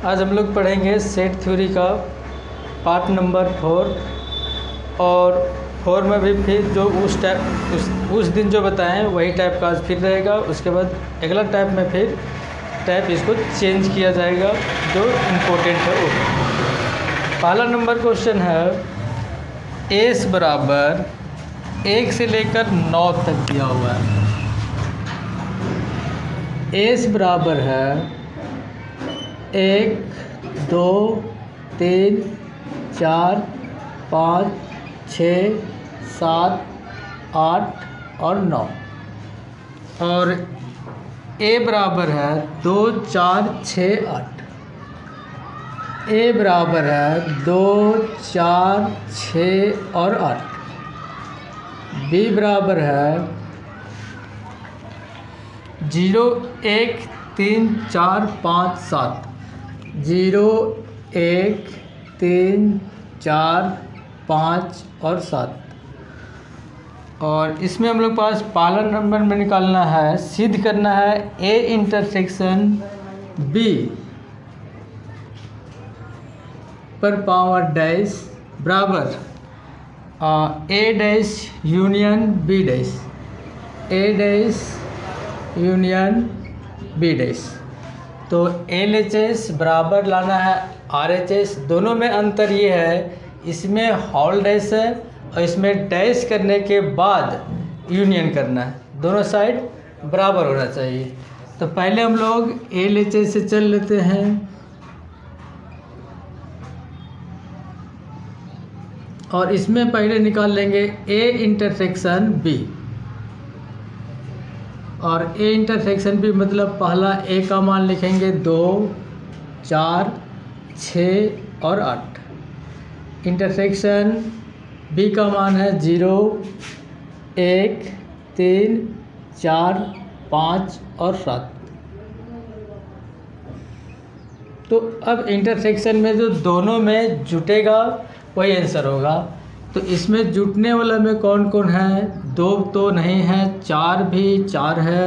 आज हम लोग पढ़ेंगे सेट थ्योरी का पार्ट नंबर 4 और 4 में भी फिर जो उस दिन जो बताएं वही टाइप का आज फिर रहेगा। उसके बाद अगला टाइप में फिर टाइप इसको चेंज किया जाएगा जो इम्पोर्टेंट है वो। पहला नंबर क्वेश्चन है एस बराबर 1 से लेकर 9 तक दिया हुआ है। एस बराबर है 1 2 3 4 5 6 7 8 और 9 और ए बराबर है 2 4 6 8। ए बराबर है 2 4 6 और 8। बी बराबर है 0 1 3 4 5 7। 0 1 3 4 5 और 7। और इसमें हम लोग पास पहला नंबर में निकालना है, सिद्ध करना है ए इंटरसेक्शन बी पर पावर डैश बराबर ए डैश यूनियन बी डैश। ए डैश यूनियन बी डैश। तो एल एच एस बराबर लाना है आर एच एस। दोनों में अंतर ये है, इसमें हॉल डैश है और इसमें डैश करने के बाद यूनियन करना है। दोनों साइड बराबर होना चाहिए। तो पहले हम लोग एल एच एस से चल लेते हैं। और इसमें पहले निकाल लेंगे ए इंटरसेक्शन बी। और ए इंटरसेक्शन बी मतलब पहला ए का मान लिखेंगे 2 4 6 और 8। इंटरसेक्शन बी का मान है 0 1 3 4 5 और 7। तो अब इंटरसेक्शन में जो दोनों में जुटेगा वही आंसर होगा। तो इसमें जुटने वाला में कौन कौन है? 2 तो नहीं है, 4 भी 4 है,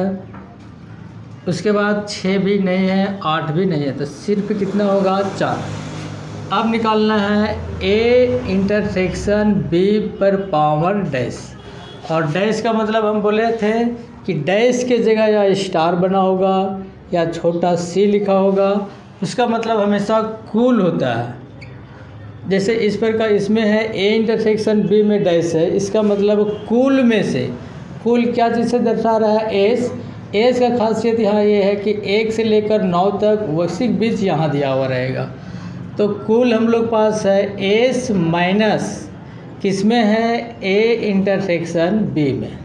उसके बाद 6 भी नहीं है, 8 भी नहीं है, तो सिर्फ कितना होगा 4। अब निकालना है ए इंटरसेक्शन बी पर पावर डैश। और डैश का मतलब हम बोले थे कि डैश के जगह या स्टार बना होगा या छोटा सी लिखा होगा, उसका मतलब हमेशा कुल होता है। जैसे इस पर का इसमें है ए इंटरसेक्शन बी में डैश है, इसका मतलब कुल में से। कुल क्या चीज़ से दर्शा रहा है? एस। एस का खासियत यहाँ ये है कि 1 से लेकर 9 तक उसी बीच यहाँ दिया हुआ रहेगा। तो कुल हम लोग पास है एस माइनस किसमें है? ए इंटरसेक्शन बी में।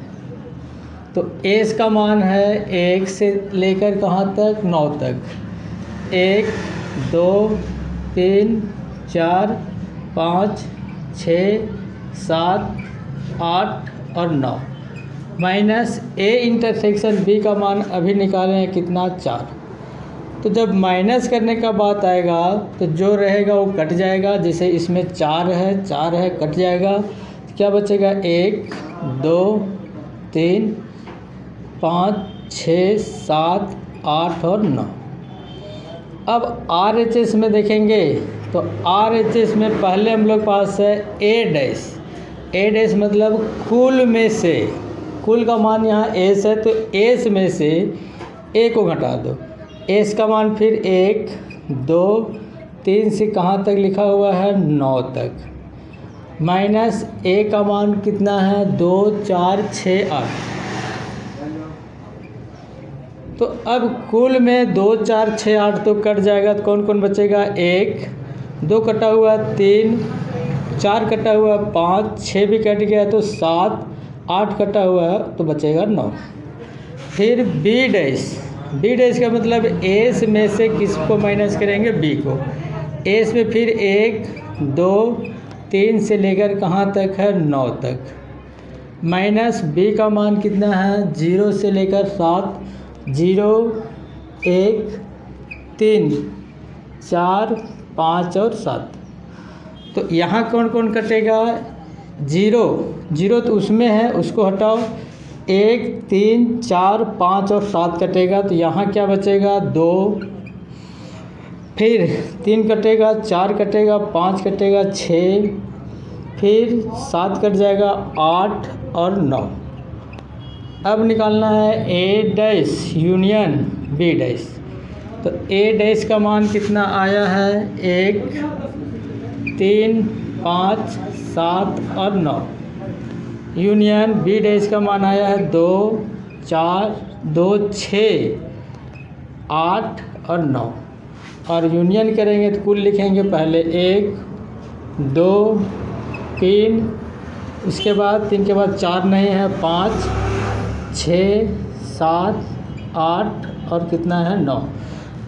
तो एस का मान है 1 से लेकर कहाँ तक? 9 तक। 1 2 3 4 5 6 7 8 और 9 माइनस ए इंटरसेक्शन बी का मान अभी निकाले हैं कितना? 4। तो जब माइनस करने का बात आएगा तो जो रहेगा वो कट जाएगा। जैसे इसमें 4 है कट जाएगा, तो क्या बचेगा? 1 2 3 5 6 7 8 और 9। अब आर एच एस में देखेंगे तो आर एच एस में पहले हम लोग पास है ए डैश। ए डैश मतलब कुल में से। कुल का मान यहाँ एस है, तो एस में से ए को घटा दो। एस का मान फिर 1 2 3 से कहाँ तक लिखा हुआ है? 9 तक। माइनस ए का मान कितना है? 2 4 6 8। तो अब कुल में 2 4 6 8 तो कट जाएगा, तो कौन कौन बचेगा? 1 2 कटा हुआ, 3 4 कटा हुआ, 5 6 भी कट गया तो 7 8 कटा हुआ है तो बचेगा 9। फिर बी डैश। बी डैश का मतलब एस में से किसको माइनस करेंगे? बी को। एस में फिर 1 2 3 से लेकर कहाँ तक है? 9 तक। माइनस बी का मान कितना है? 0 से लेकर 7। 0 1 3 4 5 और 7। तो यहाँ कौन कौन कटेगा? 0 तो उसमें है, उसको हटाओ। 1 3 4 5 और 7 कटेगा, तो यहाँ क्या बचेगा? 2 फिर 3 कटेगा, 4 कटेगा, 5 कटेगा, 6, फिर 7 कट जाएगा, 8 और 9। अब निकालना है ए डैश यूनियन बी डैश। तो ए डैश का मान कितना आया है? 1, 3, 5, 7 और 9। यूनियन बी डैश का मान आया है 2, 4, 2, 6, 8 और 9। और यूनियन करेंगे तो कुल लिखेंगे पहले 1, 2, 3, उसके बाद 3 के बाद 4 नहीं है, 5, 6, 7, 8 और कितना है 9।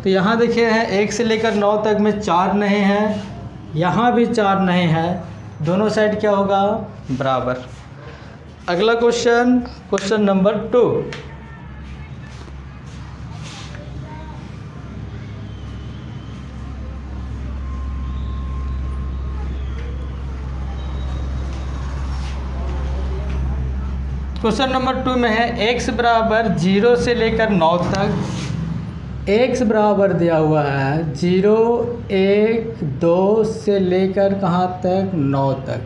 तो यहाँ देखिए है 1 से लेकर 9 तक में 4 नहीं है, यहाँ भी 4 नहीं है, दोनों साइड क्या होगा? बराबर। अगला question, question number 2। Question number 2 में है x बराबर 0 से लेकर 9 तक। x बराबर दिया हुआ है 0, 1, 2 से लेकर कहाँ तक? 9 तक।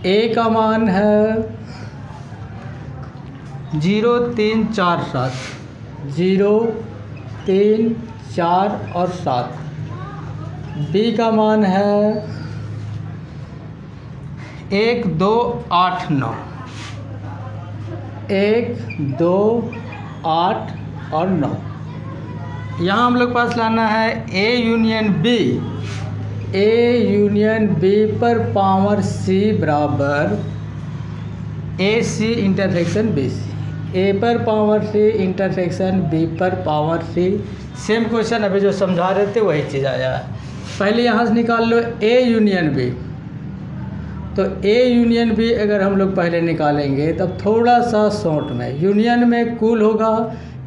a का मान है 0, 3, 4, 7, 0, 3, 4 और 7। b का मान है 1, 2, 8, 9, 1, 2, 8 और 9। यहाँ हम लोग पास लाना है A union B। A union B पर पावर C बराबर AC इंटरसेक्शन BC। A पर पावर C इंटरसेक्शन B पर पावर C। सेम क्वेश्चन अभी जो समझा रहे थे वही चीज़ आया है। पहले यहाँ से निकाल लो A यूनियन B। तो A यूनियन B अगर हम लोग पहले निकालेंगे तब थोड़ा सा शॉर्ट में, यूनियन में कुल होगा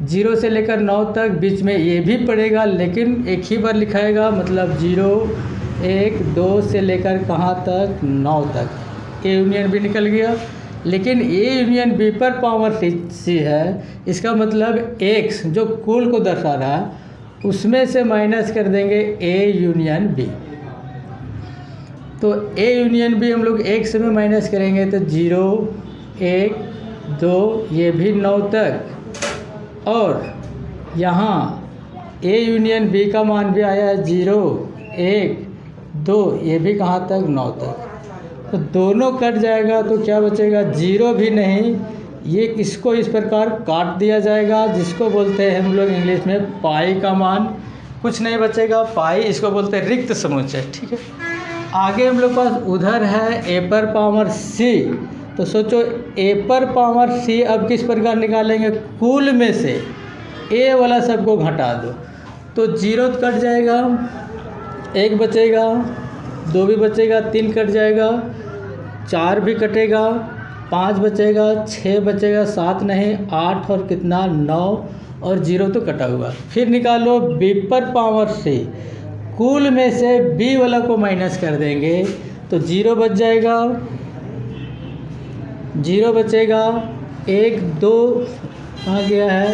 0 से लेकर 9 तक, बीच में ये भी पड़ेगा लेकिन एक ही बार लिखाएगा, मतलब 0, 1, 2 से लेकर कहाँ तक? 9 तक। A यूनियन B निकल गया। लेकिन A यूनियन B पर पावर C है, इसका मतलब x जो कुल को दर्शा रहा है उसमें से माइनस कर देंगे A यूनियन B। तो A यूनियन B हम लोग x में माइनस करेंगे तो 0, 1, 2 ये भी 9 तक, और यहाँ A यूनियन B का मान भी आया है 0, 1, 2 ये भी कहाँ तक? 9 तक। तो दोनों कट जाएगा तो क्या बचेगा? 0 भी नहीं, ये इसको इस प्रकार काट दिया जाएगा, जिसको बोलते हैं हम लोग इंग्लिश में पाई का मान, कुछ नहीं बचेगा। पाई इसको बोलते हैं रिक्त समुच्चय, ठीक है। आगे हम लोग पास उधर है A पर पावर C। तो सोचो A पर पावर C अब किस प्रकार निकालेंगे? कुल में से A वाला सबको घटा दो तो 0 कट जाएगा, 1 बचेगा, 2 भी बचेगा, 3 कट जाएगा, 4 भी कटेगा, 5 बचेगा, 6 बचेगा, 7 नहीं, 8 और कितना? 9 और 0 तो कटा हुआ। फिर निकालो B पर पावर C। कुल में से B वाला को माइनस कर देंगे तो 0 बच जाएगा, 0 बचेगा, 1, 2 कहाँ गया है?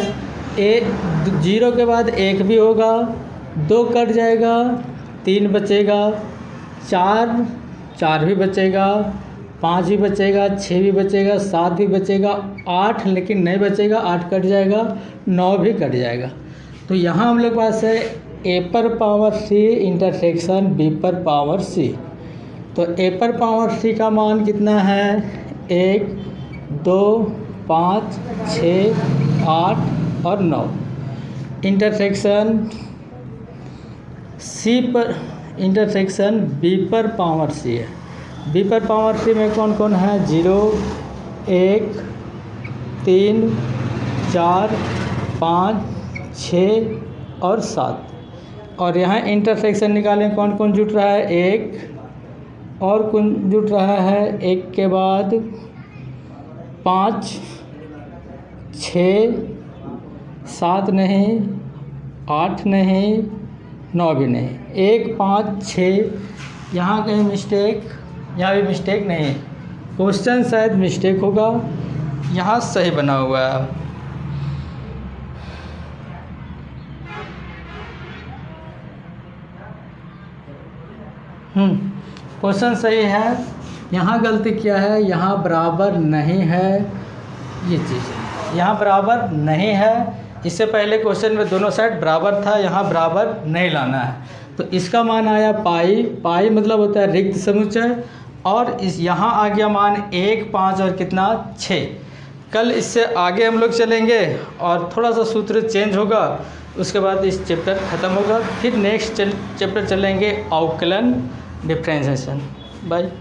0 के बाद 1 भी होगा, 2 कट जाएगा, 3 बचेगा, 4 भी बचेगा, 5 भी बचेगा, 6 भी बचेगा, 7 भी बचेगा, 8 लेकिन नहीं बचेगा, 8 कट जाएगा, 9 भी कट जाएगा। तो यहाँ हम लोग पास है A पर पावर C इंटरसेक्शन B पर पावर C। तो A पर पावर C का मान कितना है? 1, 2, 5, 6, 8 और 9। इंटरसेक्शन C पर इंटरसेक्शन B पर पावर C है। B पर पावर C में कौन कौन है? 0, 1, 3, 4, 5, 6 और 7। और यहाँ इंटरसेक्शन निकालें कौन कौन जुट रहा है? 1 और कौन जुट रहा है? 1 के बाद 5, 6, 7 नहीं, 8 नहीं, 9 भी नहीं, 1, 5, 6। यहाँ कहीं मिस्टेक, यहाँ भी मिस्टेक नहीं, क्वेश्चन शायद मिस्टेक होगा, यहाँ सही बना हुआ है। क्वेश्चन सही है। यहाँ गलती किया है, यहाँ बराबर नहीं है, ये चीज़ यहाँ बराबर नहीं है। इससे पहले क्वेश्चन में दोनों साइड बराबर था, यहाँ बराबर नहीं लाना है। तो इसका मान आया पाई। पाई मतलब होता है रिक्त समुच्चय, और इस यहाँ आ गया मान 1, 5 और कितना 6। कल इससे आगे हम लोग चलेंगे और थोड़ा सा सूत्र चेंज होगा, उसके बाद इस चैप्टर ख़त्म होगा। फिर नेक्स्ट चैप्टर चलेंगे अवकलन डिफरेंशिएशन। बाय।